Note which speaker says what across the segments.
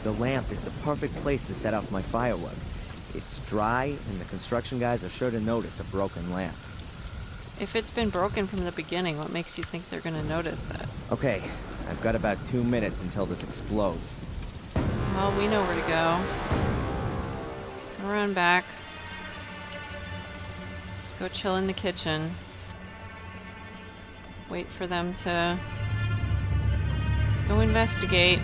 Speaker 1: The lamp is the perfect place to set off my firework. It's dry, and the construction guys are sure to notice a broken lamp.
Speaker 2: If it's been broken from the beginning, what makes you think they're gonna notice it?
Speaker 1: Okay, I've got about 2 minutes until this explodes.
Speaker 2: Well, we know where to go. Run back. Just go chill in the kitchen. Wait for them to go investigate.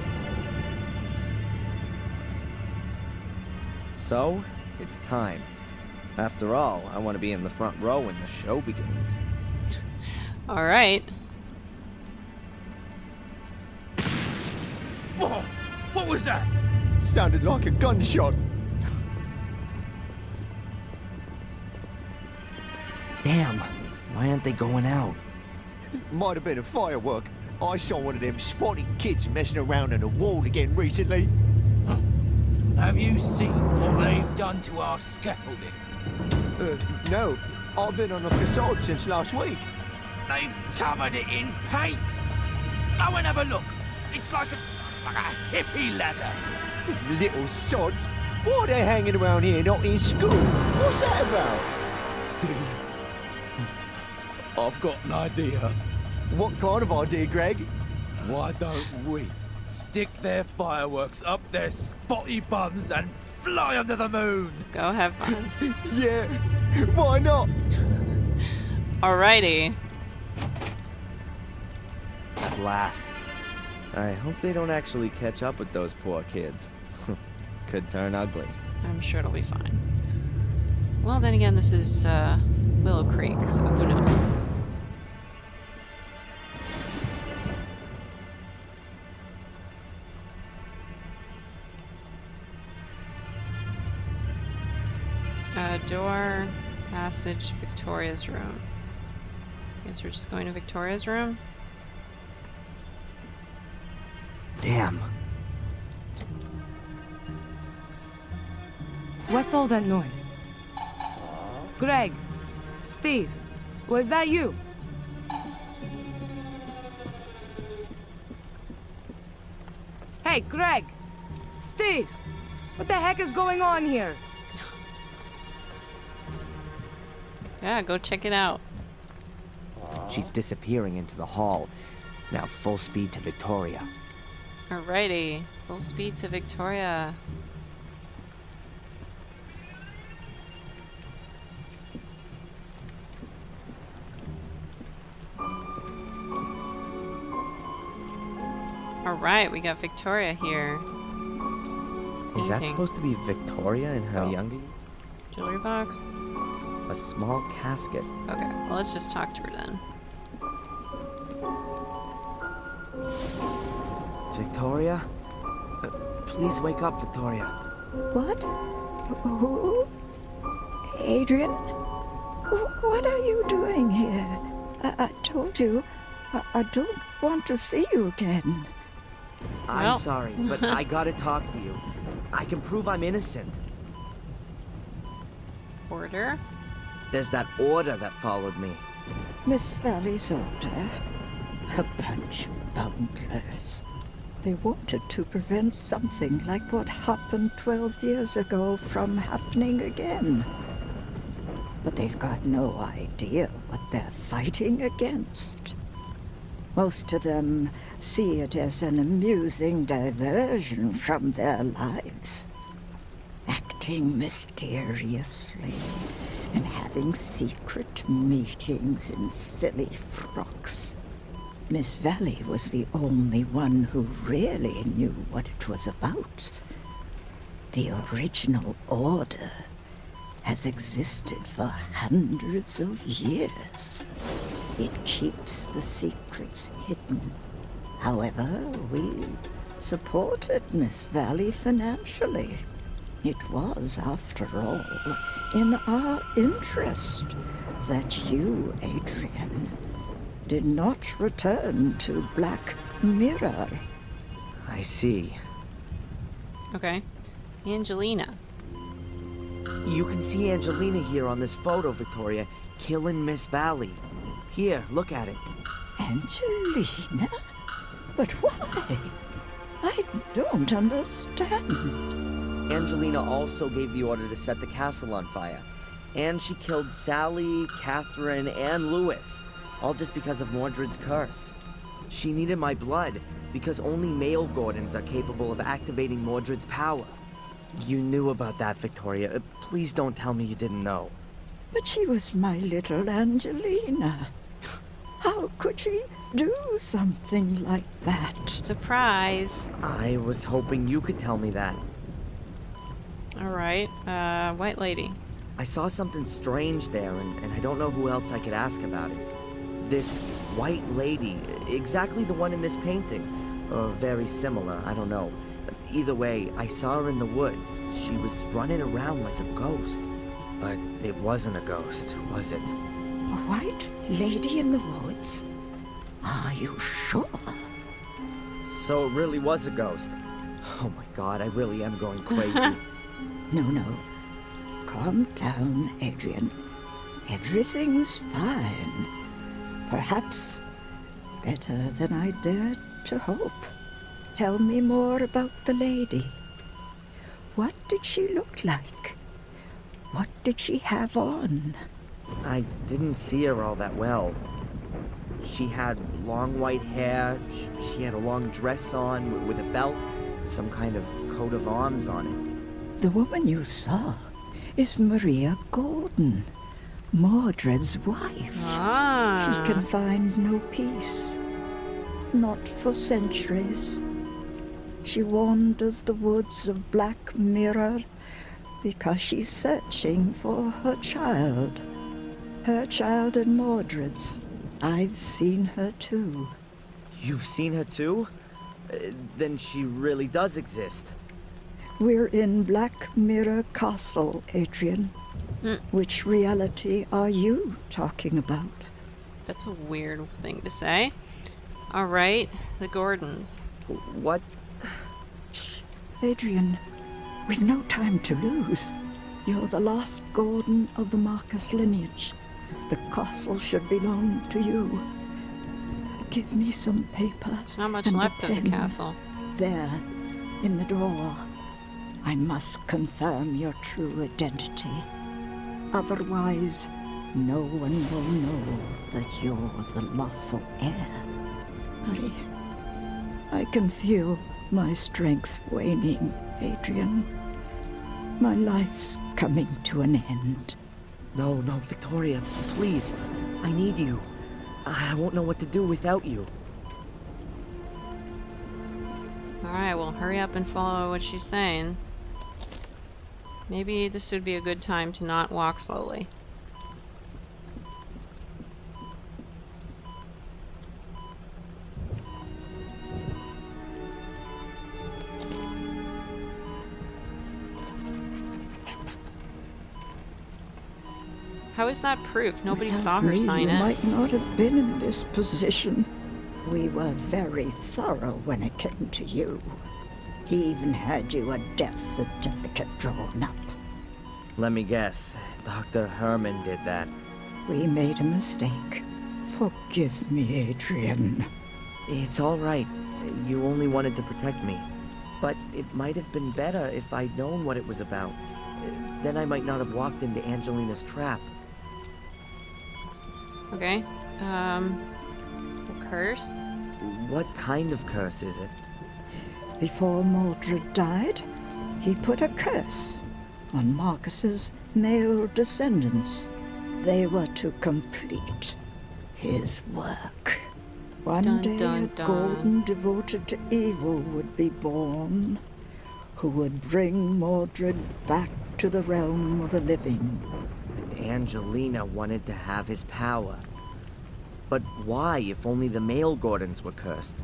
Speaker 1: So, it's time. After all, I want to be in the front row when the show begins.
Speaker 2: All right.
Speaker 3: Whoa! What was that?
Speaker 4: Sounded like a gunshot.
Speaker 1: Damn, why aren't they going out?
Speaker 4: Might have been a firework. I saw one of them spotted kids messing around on the wall again recently.
Speaker 3: Have you seen what they've done to our scaffolding?
Speaker 4: No. I've been on the facade since last week.
Speaker 3: They've covered it in paint. Go and have a look. It's like a hippie ladder.
Speaker 4: Little sods. Why are they hanging around here not in school? What's that about?
Speaker 3: Steve, I've got an idea.
Speaker 4: What kind of idea, Greg?
Speaker 3: Why don't we stick their fireworks up their spotty bums and fly under the moon?
Speaker 2: Go have fun.
Speaker 4: Yeah, why not?
Speaker 2: Alrighty.
Speaker 1: Blast. I hope they don't actually catch up with those poor kids. Could turn ugly.
Speaker 2: I'm sure it'll be fine. Well, then again, this is Willow Creek, so who knows? Door, passage, Victoria's room. Guess we're just going to Victoria's room.
Speaker 1: Damn.
Speaker 5: What's all that noise? Greg, Steve, was that you? Hey, Greg, Steve, what the heck is going on here?
Speaker 2: Yeah, go check it out.
Speaker 1: She's disappearing into the hall. Now full speed to Victoria.
Speaker 2: Alrighty, full speed to Victoria. Alright, we got Victoria here.
Speaker 1: Is that
Speaker 2: Painting.
Speaker 1: supposed to be Victoria in her
Speaker 2: Oh.
Speaker 1: younger years?
Speaker 2: Jewelry box?
Speaker 1: A small casket.
Speaker 2: Okay, well, let's just talk to her then.
Speaker 1: Victoria? Please wake up, Victoria.
Speaker 6: What? Who? Adrian? What are you doing here? I told you, I don't want to see you again.
Speaker 1: I'm
Speaker 2: Well.
Speaker 1: sorry, but I gotta talk to you. I can prove I'm innocent.
Speaker 2: Order?
Speaker 1: There's that order that followed me.
Speaker 6: Miss Valley's order. A bunch of bunglers. They wanted to prevent something like what happened 12 years ago from happening again. But they've got no idea what they're fighting against. Most of them see it as an amusing diversion from their lives. Acting mysteriously and having secret meetings in silly frocks. Miss Valley was the only one who really knew what it was about. The original order has existed for hundreds of years. It keeps the secrets hidden. However, we supported Miss Valley financially. It was, after all, in our interest that you, Adrian, did not return to Black Mirror.
Speaker 1: I see.
Speaker 2: Okay. Angelina.
Speaker 1: You can see Angelina here on this photo, Victoria, killing Miss Valley. Here, look at it.
Speaker 6: Angelina? But why? I don't understand.
Speaker 1: Angelina also gave the order to set the castle on fire. And she killed Sally, Catherine, and Louis, all just because of Mordred's curse. She needed my blood because only male Gordons are capable of activating Mordred's power. You knew about that, Victoria. Please don't tell me you didn't know.
Speaker 6: But she was my little Angelina. How could she do something like that?
Speaker 2: Surprise.
Speaker 1: I was hoping you could tell me that.
Speaker 2: Alright, white lady.
Speaker 1: I saw something strange there, and I don't know who else I could ask about it. This white lady, exactly the one in this painting, or very similar, I don't know. Either way, I saw her in the woods. She was running around like a ghost. But it wasn't a ghost, was it?
Speaker 6: A white lady in the woods? Are you sure?
Speaker 1: So it really was a ghost. Oh my god, I really am going crazy.
Speaker 6: No. Calm down, Adrian. Everything's fine. Perhaps better than I dared to hope. Tell me more about the lady. What did she look like? What did she have on?
Speaker 1: I didn't see her all that well. She had long white hair, she had a long dress on with a belt, some kind of coat of arms on it.
Speaker 6: The woman you saw is Maria Gordon, Mordred's wife.
Speaker 2: Ah.
Speaker 6: She can find no peace. Not for centuries. She wanders the woods of Black Mirror because she's searching for her child. Her child and Mordred's. I've seen her too.
Speaker 1: You've seen her too? Then she really does exist.
Speaker 6: We're in Black Mirror Castle, Adrian. Which reality are you talking about?
Speaker 2: That's a weird thing to say. Alright, the Gordons.
Speaker 1: What?
Speaker 6: Adrian, we've no time to lose. You're the last Gordon of the Marcus lineage. The castle should belong to you. Give me some paper.
Speaker 2: There's not much
Speaker 6: and a
Speaker 2: left of the
Speaker 6: pen.
Speaker 2: castle.
Speaker 6: There, in the drawer. I must confirm your true identity. Otherwise, no one will know that you're the lawful heir. Hurry. I can feel my strength waning, Adrian. My life's coming to an end.
Speaker 1: No, Victoria, please. I need you. I won't know what to do without you.
Speaker 2: Alright, well, hurry up and follow what she's saying. Maybe this would be a good time to not walk slowly. How is that proof? Nobody saw her
Speaker 6: Without me,
Speaker 2: sign
Speaker 6: you
Speaker 2: it.
Speaker 6: might not have been in this position. We were very thorough when it came to you. He even had you a death certificate drawn up.
Speaker 1: Let me guess. Dr. Herman did that.
Speaker 6: We made a mistake. Forgive me, Adrian.
Speaker 1: It's all right. You only wanted to protect me. But it might have been better if I'd known what it was about. Then I might not have walked into Angelina's trap.
Speaker 2: Okay. The curse?
Speaker 1: What kind of curse is it?
Speaker 6: Before Mordred died, he put a curse on Marcus's male descendants. They were to complete his work. One
Speaker 2: Dun,
Speaker 6: day
Speaker 2: dun,
Speaker 6: a
Speaker 2: dun.
Speaker 6: Gordon devoted to evil would be born, who would bring Mordred back to the realm of the living.
Speaker 1: And Angelina wanted to have his power. But why if only the male Gordons were cursed?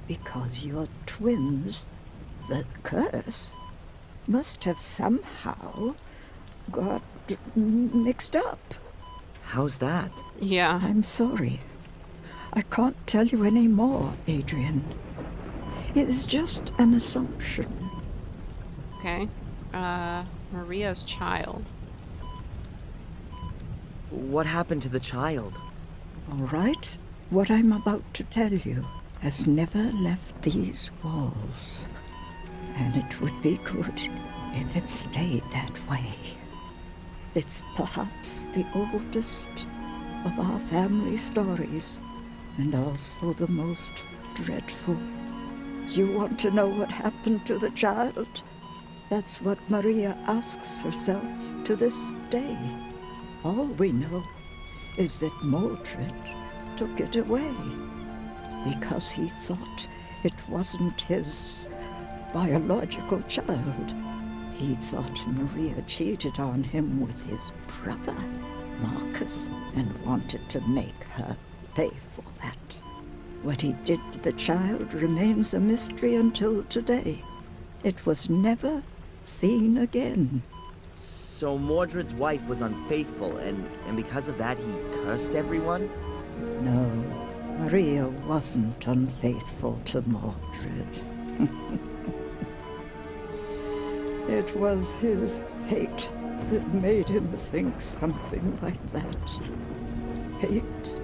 Speaker 6: Because you're twins, the curse must have somehow got mixed up.
Speaker 1: How's that?
Speaker 2: Yeah.
Speaker 6: I'm sorry. I can't tell you any more, Adrian. It is just an assumption.
Speaker 2: Okay. Maria's child.
Speaker 1: What happened to the child?
Speaker 6: All right? What I'm about to tell you has never left these walls. And it would be good if it stayed that way. It's perhaps the oldest of our family stories, and also the most dreadful. You want to know what happened to the child? That's what Maria asks herself to this day. All we know is that Mordred took it away because he thought it wasn't his biological child. He thought Maria cheated on him with his brother, Marcus, and wanted to make her pay for that. What he did to the child remains a mystery until today. It was never seen again.
Speaker 1: So Mordred's wife was unfaithful, and because of that he cursed everyone?
Speaker 6: No, Maria wasn't unfaithful to Mordred. It was his hate that made him think something like that. Hate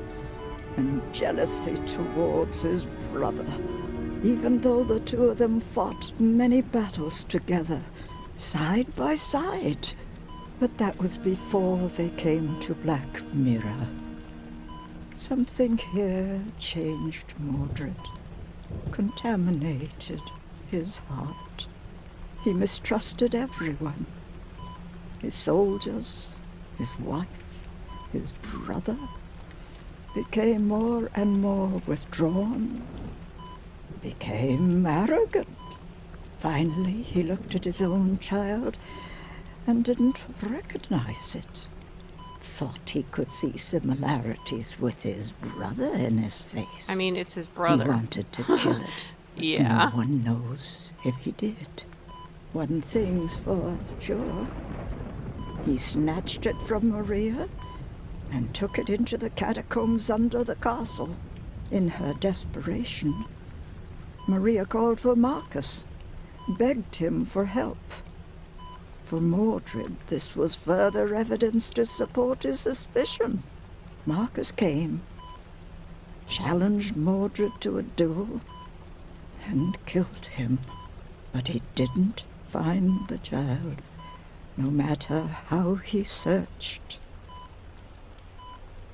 Speaker 6: and jealousy towards his brother, even though the two of them fought many battles together, side by side. But that was before they came to Black Mirror. Something here changed Mordred, contaminated his heart. He mistrusted everyone. His soldiers, his wife, his brother, became more and more withdrawn, became arrogant. Finally, he looked at his own child and didn't recognize it. Thought he could see similarities with his brother in his face.
Speaker 2: I mean, it's his brother.
Speaker 6: He wanted to kill it. But
Speaker 2: Yeah.
Speaker 6: no one knows if he did. One thing's for sure. He snatched it from Maria and took it into the catacombs under the castle. In her desperation, Maria called for Marcus, begged him for help. For Mordred, this was further evidence to support his suspicion. Marcus came, challenged Mordred to a duel, and killed him. But he didn't find the child, no matter how he searched.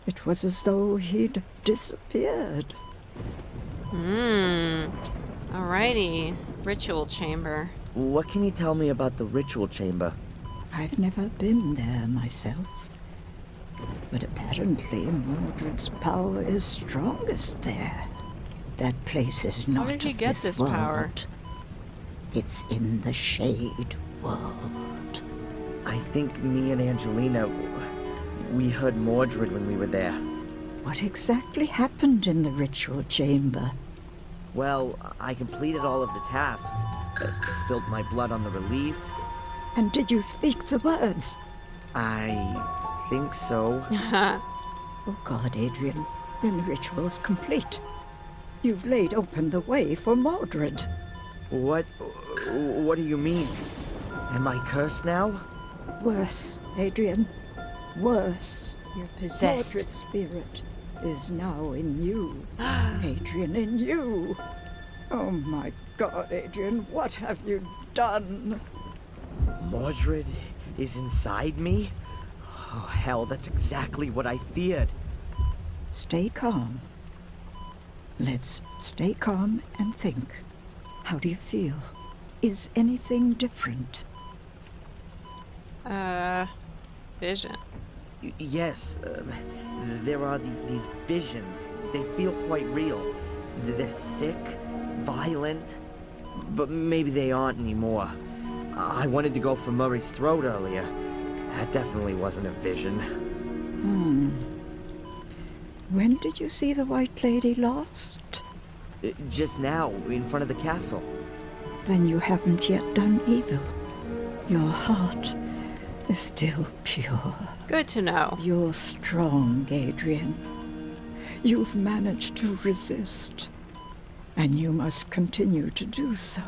Speaker 6: It was as though he'd disappeared.
Speaker 2: Alrighty. Ritual chamber.
Speaker 1: What can you tell me about the ritual chamber?
Speaker 6: I've never been there myself, but apparently Mordred's power is strongest there. That place is not
Speaker 2: did he
Speaker 6: of
Speaker 2: get
Speaker 6: this
Speaker 2: this
Speaker 6: world.
Speaker 2: power?
Speaker 6: It's in the Shade World.
Speaker 1: I think me and Angelina, we heard Mordred when we were there.
Speaker 6: What exactly happened in the ritual chamber?
Speaker 1: Well, I completed all of the tasks, spilt my blood on the relief.
Speaker 6: And did you speak the words?
Speaker 1: I think so.
Speaker 6: Oh God, Adrian, then the ritual's complete. You've laid open the way for Mordred.
Speaker 1: What do you mean? Am I cursed now?
Speaker 6: Worse, Adrian. Worse.
Speaker 2: You're possessed.
Speaker 6: Mordred's spirit is now in you. Adrian, in you. Oh my God, Adrian, what have you done?
Speaker 1: Mordred is inside me? Oh, hell, that's exactly what I feared.
Speaker 6: Stay calm. Let's stay calm and think. How do you feel? Is anything different?
Speaker 2: Vision.
Speaker 1: Yes, there are these visions. They feel quite real. They're sick, violent, but maybe they aren't anymore. I wanted to go for Murray's throat earlier. That definitely wasn't a vision.
Speaker 6: When did you see the White Lady lost?
Speaker 1: Just now, in front of the castle.
Speaker 6: Then you haven't yet done evil. Your heart is still pure.
Speaker 2: Good to know.
Speaker 6: You're strong, Adrian. You've managed to resist, and you must continue to do so.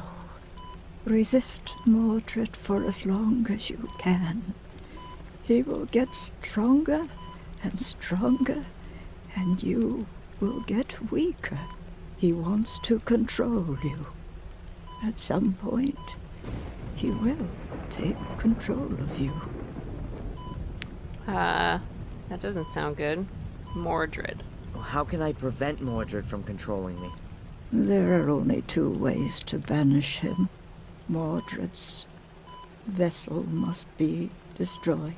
Speaker 6: Resist Mordred for as long as you can. He will get stronger and stronger, and you will get weaker. He wants to control you. At some point, he will take control of you.
Speaker 2: That doesn't sound good. Mordred.
Speaker 1: How can I prevent Mordred from controlling me?
Speaker 6: There are only two ways to banish him. Mordred's vessel must be destroyed.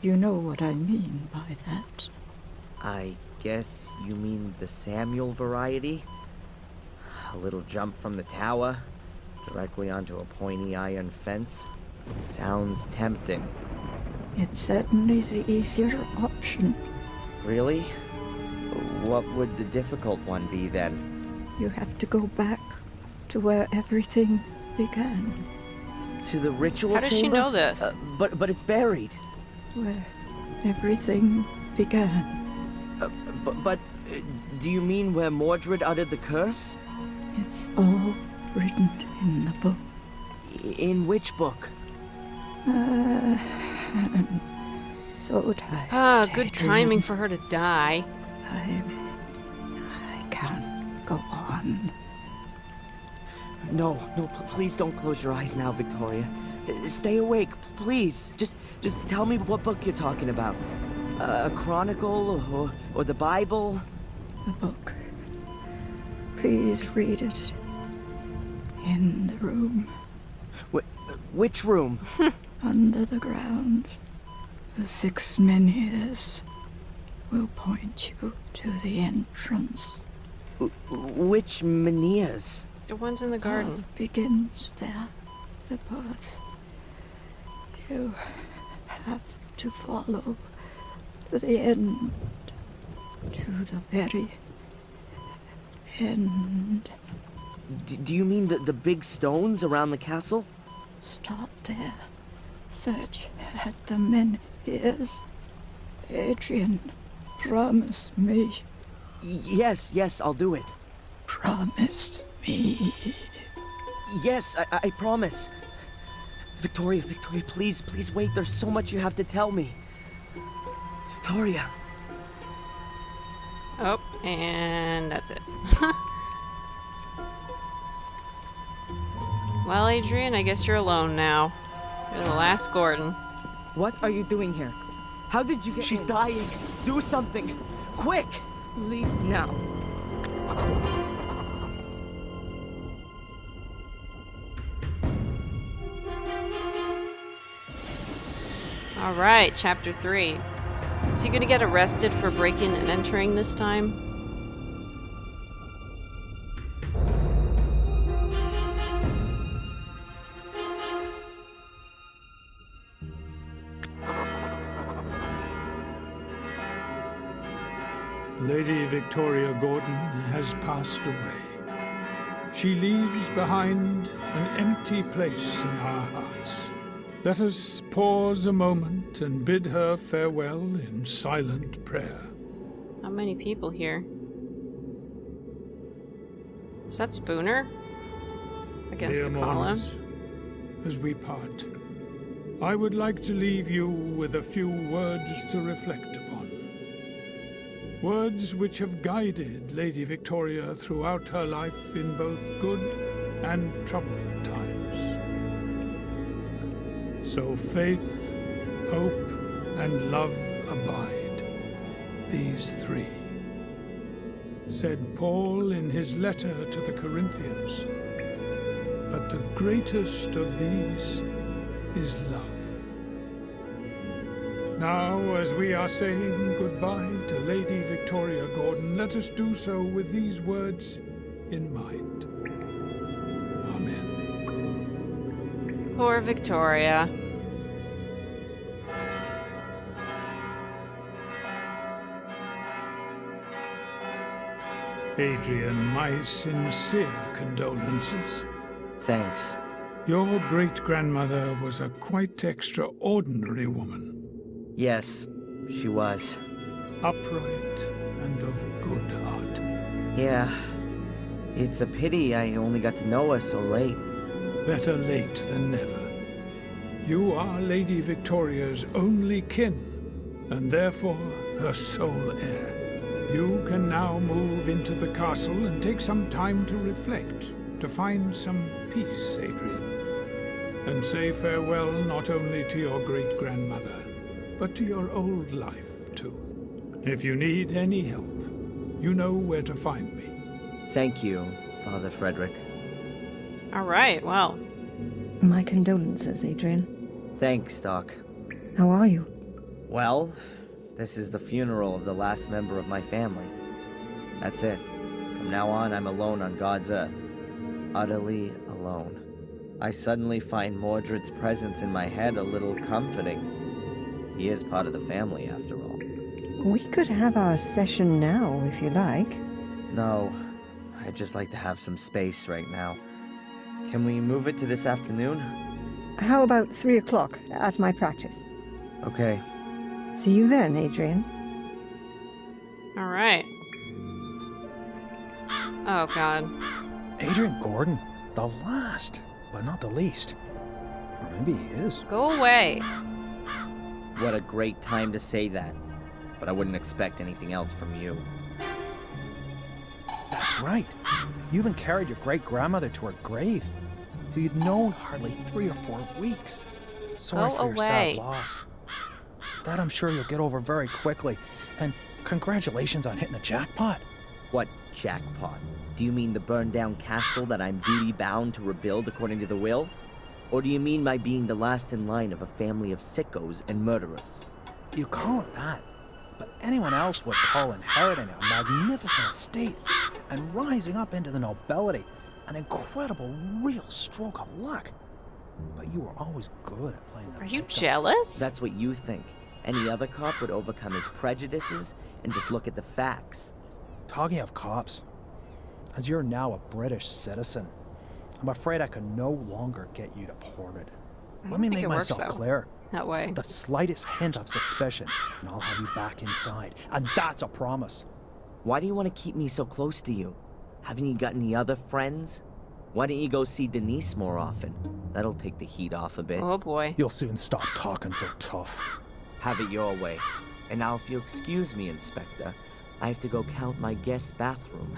Speaker 6: You know what I mean by that.
Speaker 1: I guess you mean the Samuel variety? A little jump from the tower, directly onto a pointy iron fence. Sounds tempting.
Speaker 6: It's certainly the easier option.
Speaker 1: Really? What would the difficult one be then?
Speaker 6: You have to go back to where everything began.
Speaker 1: To the ritual
Speaker 2: How does she
Speaker 1: chamber?
Speaker 2: know this?
Speaker 1: But it's buried.
Speaker 6: Where everything began.
Speaker 1: But do you mean where Mordred uttered the curse?
Speaker 6: It's all written in the book.
Speaker 1: In which book?
Speaker 6: I'm so tired.
Speaker 2: Good
Speaker 6: Adrian.
Speaker 2: timing for her to die.
Speaker 6: I can't go on.
Speaker 1: No, please don't close your eyes now, Victoria. Stay awake, please. Just tell me what book you're talking about. A chronicle or the Bible?
Speaker 6: The book. Please read it. In the room.
Speaker 1: Which room?
Speaker 6: Under the ground. The 6 menhirs will point you to the entrance.
Speaker 1: Which menhirs?
Speaker 2: The one's in the garden.
Speaker 6: Path begins there. The path. You have to follow to the end. To the very end.
Speaker 1: Do you mean the big stones around the castle?
Speaker 6: Start there. Search at the menhirs. Adrian, promise me.
Speaker 1: Yes, I'll do it.
Speaker 6: Promise me.
Speaker 1: Yes, I promise. Victoria, please wait. There's so much you have to tell me. Victoria.
Speaker 2: Oh, and that's it. Well, Adrian, I guess you're alone now. You're the last Gordon.
Speaker 5: What are you doing here? How did you get
Speaker 1: She's
Speaker 5: in?
Speaker 1: dying. Do something. Quick!
Speaker 5: Leave now.
Speaker 2: Alright, chapter 3. Is he gonna get arrested for breaking and entering this time?
Speaker 7: Lady Victoria Gordon has passed away. She leaves behind an empty place in our hearts. Let us pause a moment and bid her farewell in silent prayer.
Speaker 2: How many people here? Is that Spooner? Against
Speaker 7: Dear
Speaker 2: the column.
Speaker 7: mourners, as we part, I would like to leave you with a few words to reflect upon. Words which have guided Lady Victoria throughout her life in both good and troubled times. So faith, hope, and love abide, these three, said Paul in his letter to the Corinthians. But the greatest of these is love. Now, as we are saying goodbye to Lady Victoria Gordon, let us do so with these words in mind. Amen.
Speaker 2: Poor Victoria.
Speaker 7: Adrian, my sincere condolences.
Speaker 1: Thanks.
Speaker 7: Your great-grandmother was a quite extraordinary woman.
Speaker 1: Yes, she was.
Speaker 7: Upright and of good heart.
Speaker 1: Yeah. It's a pity I only got to know her so late.
Speaker 7: Better late than never. You are Lady Victoria's only kin, and therefore her sole heir. You can now move into the castle and take some time to reflect, to find some peace, Adrian. and say farewell not only to your great-grandmother, but to your old life, too. If you need any help, you know where to find me.
Speaker 1: Thank you, Father Frederick.
Speaker 2: All right, well.
Speaker 8: My condolences, Adrian.
Speaker 1: Thanks, Doc.
Speaker 8: How are you?
Speaker 1: Well, this is the funeral of the last member of my family. That's it. From now on, I'm alone on God's earth. Utterly alone. I suddenly find Mordred's presence in my head a little comforting. He is part of the family, after all.
Speaker 8: We could have our session now, if you like.
Speaker 1: No, I'd just like to have some space right now. Can we move it to this afternoon?
Speaker 8: How about 3 o'clock at my practice?
Speaker 1: Okay.
Speaker 8: See you then, Adrian.
Speaker 2: All right. Oh, God.
Speaker 9: Adrian Gordon, the last, but not the least. Or maybe he is.
Speaker 2: Go away.
Speaker 1: What a great time to say that. But I wouldn't expect anything else from you.
Speaker 9: That's right. You even carried your great-grandmother to her grave, who you'd known hardly 3 or 4 weeks. Sorry
Speaker 2: Go
Speaker 9: for your
Speaker 2: away.
Speaker 9: sad loss. That I'm sure you'll get over very quickly. And congratulations on hitting the jackpot.
Speaker 1: What jackpot? Do you mean the burned-down castle that I'm duty-bound to rebuild according to the will? Or do you mean my being the last in line of a family of sickos and murderers?
Speaker 9: You call it that, but anyone else would call inheriting a magnificent estate and rising up into the nobility an incredible, real stroke of luck. But you were always good at playing the
Speaker 2: Are you
Speaker 9: victim.
Speaker 2: jealous?
Speaker 1: That's what you think. Any other cop would overcome his prejudices and just look at the facts.
Speaker 9: Talking of cops, as you're now a British citizen, I'm afraid I can no longer get you deported. Let me
Speaker 2: think
Speaker 9: make
Speaker 2: it works,
Speaker 9: myself
Speaker 2: though.
Speaker 9: clear.
Speaker 2: That way.
Speaker 9: The slightest hint of suspicion, and I'll have you back inside. And that's a promise.
Speaker 1: Why do you want to keep me so close to you? Haven't you got any other friends? Why don't you go see Denise more often? That'll take the heat off a bit.
Speaker 2: Oh, boy.
Speaker 9: You'll soon stop talking so tough.
Speaker 1: Have it your way. And now if you'll excuse me, Inspector, I have to go count my guest bathroom.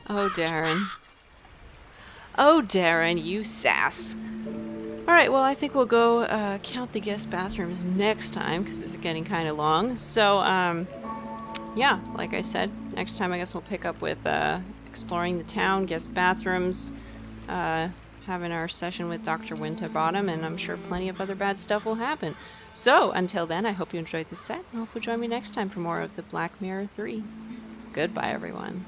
Speaker 2: Oh, Darren. Oh, Darren, you sass. Alright, well, I think we'll go count the guest bathrooms next time, because it's getting kind of long. So, yeah, like I said, next time I guess we'll pick up with exploring the town, guest bathrooms, having our session with Dr. Winterbottom, and I'm sure plenty of other bad stuff will happen. So, until then, I hope you enjoyed this set, and I hope you'll join me next time for more of the Black Mirror 3. Goodbye, everyone.